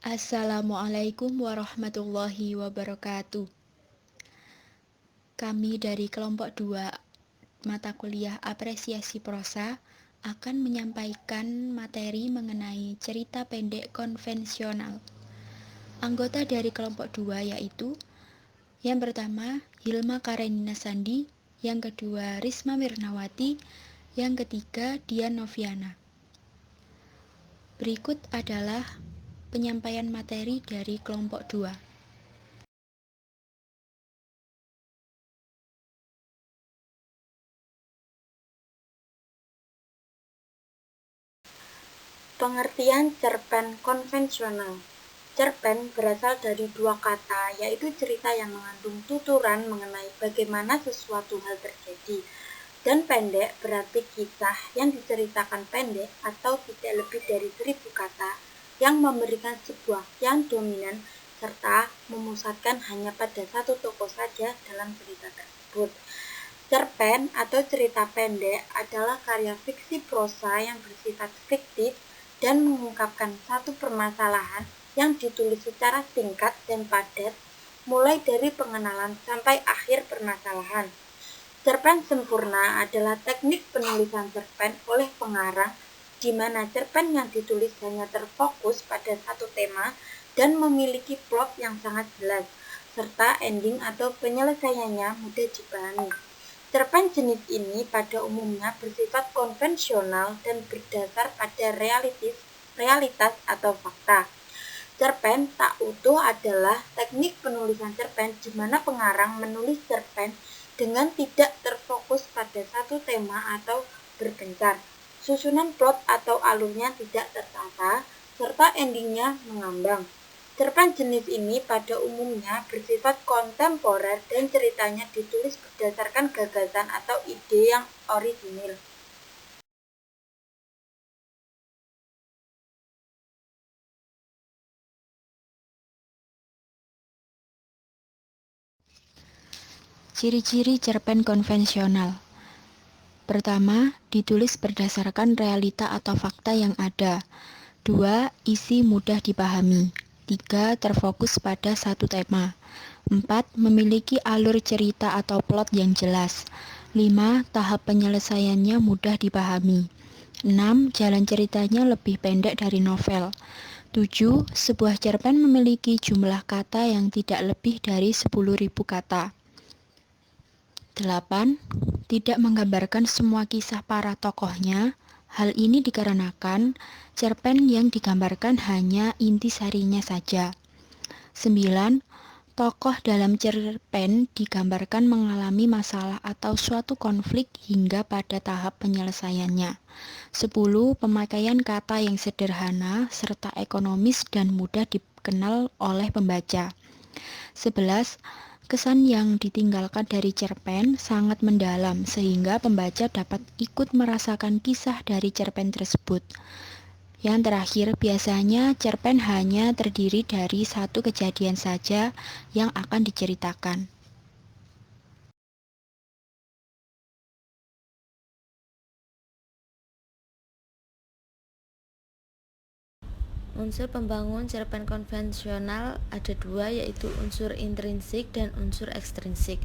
Assalamualaikum warahmatullahi wabarakatuh. Kami dari kelompok 2 mata kuliah apresiasi prosa akan menyampaikan materi mengenai cerita pendek konvensional. Anggota dari kelompok 2 yaitu yang pertama Hilma Karenina Sandi, yang kedua Risma Mirnawati, yang ketiga Dian Noviana. Berikut adalah penyampaian materi dari kelompok 2. Pengertian cerpen konvensional. Cerpen berasal dari dua kata, yaitu cerita yang mengandung tuturan mengenai bagaimana sesuatu hal terjadi, dan pendek berarti kisah yang diceritakan pendek atau tidak lebih dari 1000 kata yang memberikan sebuah yang dominan serta memusatkan hanya pada satu tokoh saja dalam cerita tersebut. Cerpen atau cerita pendek adalah karya fiksi prosa yang bersifat fiktif dan mengungkapkan satu permasalahan yang ditulis secara singkat dan padat, mulai dari pengenalan sampai akhir permasalahan. Cerpen sempurna adalah teknik penulisan cerpen oleh pengarang, di mana cerpen yang ditulis hanya terfokus pada satu tema dan memiliki plot yang sangat jelas, serta ending atau penyelesaiannya mudah dipahami. Cerpen jenis ini pada umumnya bersifat konvensional dan berdasar pada realitas atau fakta. Cerpen tak utuh adalah teknik penulisan cerpen di mana pengarang menulis cerpen dengan tidak terfokus pada satu tema atau berpencar. Susunan plot atau alurnya tidak tertata, serta endingnya mengambang. Cerpen jenis ini pada umumnya bersifat kontemporer dan ceritanya ditulis berdasarkan gagasan atau ide yang orisinil. Ciri-ciri cerpen konvensional. Pertama, ditulis berdasarkan realita atau fakta yang ada. 2. Isi mudah dipahami. 3. Terfokus pada satu tema. 4. Memiliki alur cerita atau plot yang jelas. 5. Tahap penyelesaiannya mudah dipahami. 6. Jalan ceritanya lebih pendek dari novel. 7. Sebuah cerpen memiliki jumlah kata yang tidak lebih dari 10.000 kata. 8. Tidak menggambarkan semua kisah para tokohnya. Hal ini dikarenakan cerpen yang digambarkan hanya intisarinya saja. 9. Tokoh dalam cerpen digambarkan mengalami masalah atau suatu konflik hingga pada tahap penyelesaiannya. 10. Pemakaian kata yang sederhana serta ekonomis dan mudah dikenal oleh pembaca. 11. Kesan yang ditinggalkan dari cerpen sangat mendalam sehingga pembaca dapat ikut merasakan kisah dari cerpen tersebut. Yang terakhir, biasanya cerpen hanya terdiri dari satu kejadian saja yang akan diceritakan. Unsur pembangun cerpen konvensional ada dua, yaitu unsur intrinsik dan unsur ekstrinsik.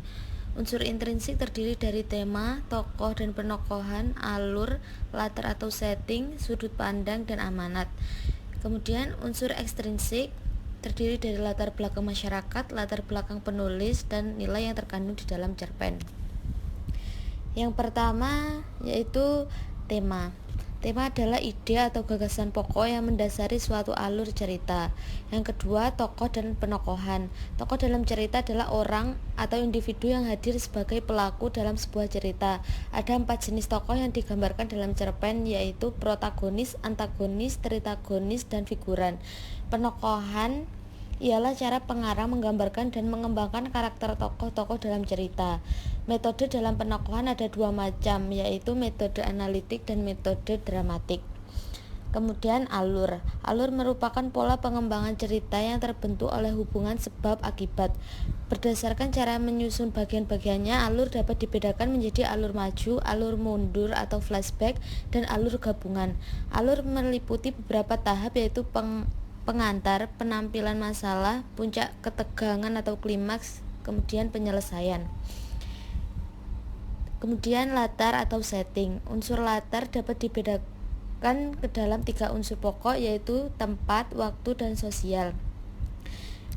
Unsur intrinsik terdiri dari tema, tokoh dan penokohan, alur, latar atau setting, sudut pandang, dan amanat. Kemudian unsur ekstrinsik terdiri dari latar belakang masyarakat, latar belakang penulis, dan nilai yang terkandung di dalam cerpen. Yang pertama yaitu tema. Tema adalah ide atau gagasan pokok yang mendasari suatu alur cerita. Yang kedua, tokoh dan penokohan. Tokoh dalam cerita adalah orang atau individu yang hadir sebagai pelaku dalam sebuah cerita. Ada 4 jenis tokoh yang digambarkan dalam cerpen, yaitu protagonis, antagonis, tritagonis, dan figuran. Penokohan ialah cara pengarang menggambarkan dan mengembangkan karakter tokoh-tokoh dalam cerita. Metode dalam penokohan ada 2 macam, yaitu metode analitik dan metode dramatik. Kemudian alur. Alur merupakan pola pengembangan cerita yang terbentuk oleh hubungan sebab akibat. Berdasarkan cara menyusun bagian-bagiannya, alur dapat dibedakan menjadi alur maju, alur mundur atau flashback, dan alur gabungan. Alur meliputi beberapa tahap, yaitu pengantar, penampilan masalah, puncak ketegangan atau klimaks, kemudian penyelesaian. Kemudian latar atau setting. Unsur latar dapat dibedakan ke dalam 3 unsur pokok, yaitu tempat, waktu, dan sosial.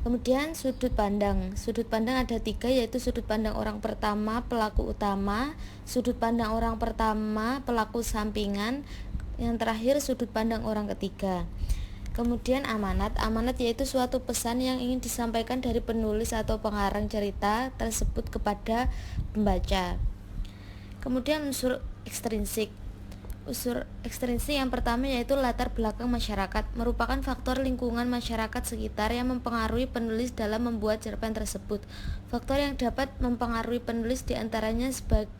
Kemudian sudut pandang. Sudut pandang ada 3, yaitu sudut pandang orang pertama, pelaku utama, sudut pandang orang pertama, pelaku sampingan, yang terakhir sudut pandang orang ketiga. Kemudian amanat. Amanat yaitu suatu pesan yang ingin disampaikan dari penulis atau pengarang cerita tersebut kepada pembaca. Kemudian unsur ekstrinsik. Unsur ekstrinsik yang pertama yaitu latar belakang masyarakat, merupakan faktor lingkungan masyarakat sekitar yang mempengaruhi penulis dalam membuat cerpen tersebut. Faktor yang dapat mempengaruhi penulis diantaranya sebagai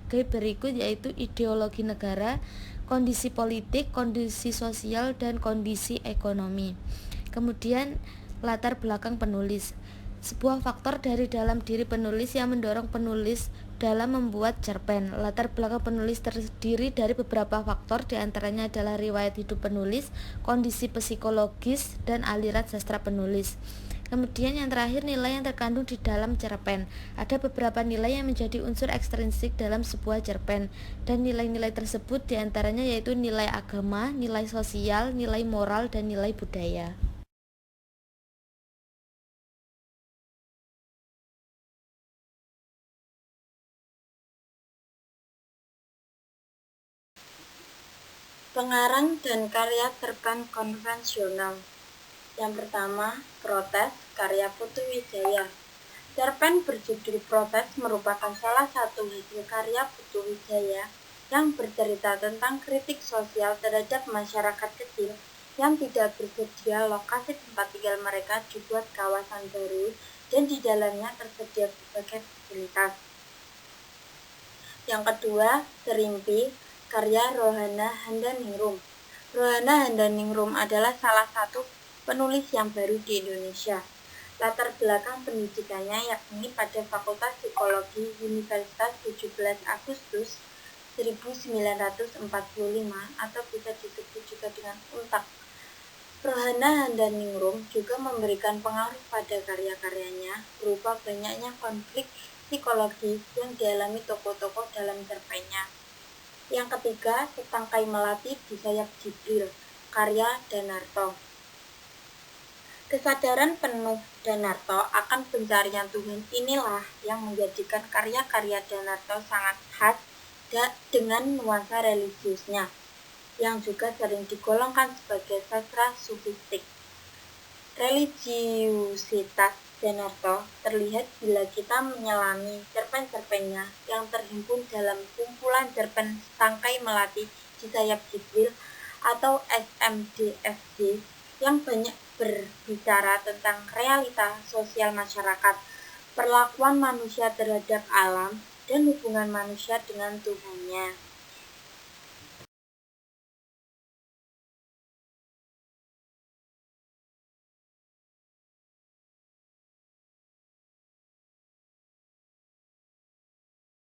berikut, yaitu ideologi negara, kondisi politik, kondisi sosial, dan kondisi ekonomi. Kemudian latar belakang penulis, sebuah faktor dari dalam diri penulis yang mendorong penulis dalam membuat cerpen. Latar belakang penulis terdiri dari beberapa faktor, diantaranya adalah riwayat hidup penulis, kondisi psikologis, dan aliran sastra penulis. Kemudian yang terakhir, nilai yang terkandung di dalam cerpen. Ada beberapa nilai yang menjadi unsur ekstrinsik dalam sebuah cerpen, dan nilai-nilai tersebut diantaranya yaitu nilai agama, nilai sosial, nilai moral, dan nilai budaya. Pengarang dan karya cerpen konvensional. Yang pertama, Protes, karya Putu Wijaya. Cerpen berjudul Protes merupakan salah satu hasil karya Putu Wijaya yang bercerita tentang kritik sosial terhadap masyarakat kecil yang tidak bersedia lokasi tempat tinggal mereka dibuat kawasan baru dan di dalamnya tersedia berbagai fasilitas. Yang kedua, Serimpi, karya Rohana Handaningrum. Rohana Handaningrum adalah salah satu penulis yang baru di Indonesia. Latar belakang pendidikannya yakni pada Fakultas Psikologi Universitas 17 Agustus 1945 atau bisa disebut juga dengan UNTAK. Rohana Handaningrum juga memberikan pengaruh pada karya-karyanya berupa banyaknya konflik psikologis yang dialami tokoh-tokoh dalam cerpennya. Yang ketiga, Setangkai Melati di Sayap Jibril, karya Danarto. Kesadaran penuh Danarto akan pencarian Tuhan inilah yang menjadikan karya-karya Danarto sangat khas dengan nuansa religiusnya, yang juga sering digolongkan sebagai sastra sufistik. Religiusitas Danarto terlihat bila kita menyelami cerpen-cerpennya yang terhimpun dalam kumpulan cerpen Setangkai Melati di Sayap Jibril atau SMDFJ yang banyak berbicara tentang realita sosial masyarakat, perlakuan manusia terhadap alam, dan hubungan manusia dengan Tuhannya.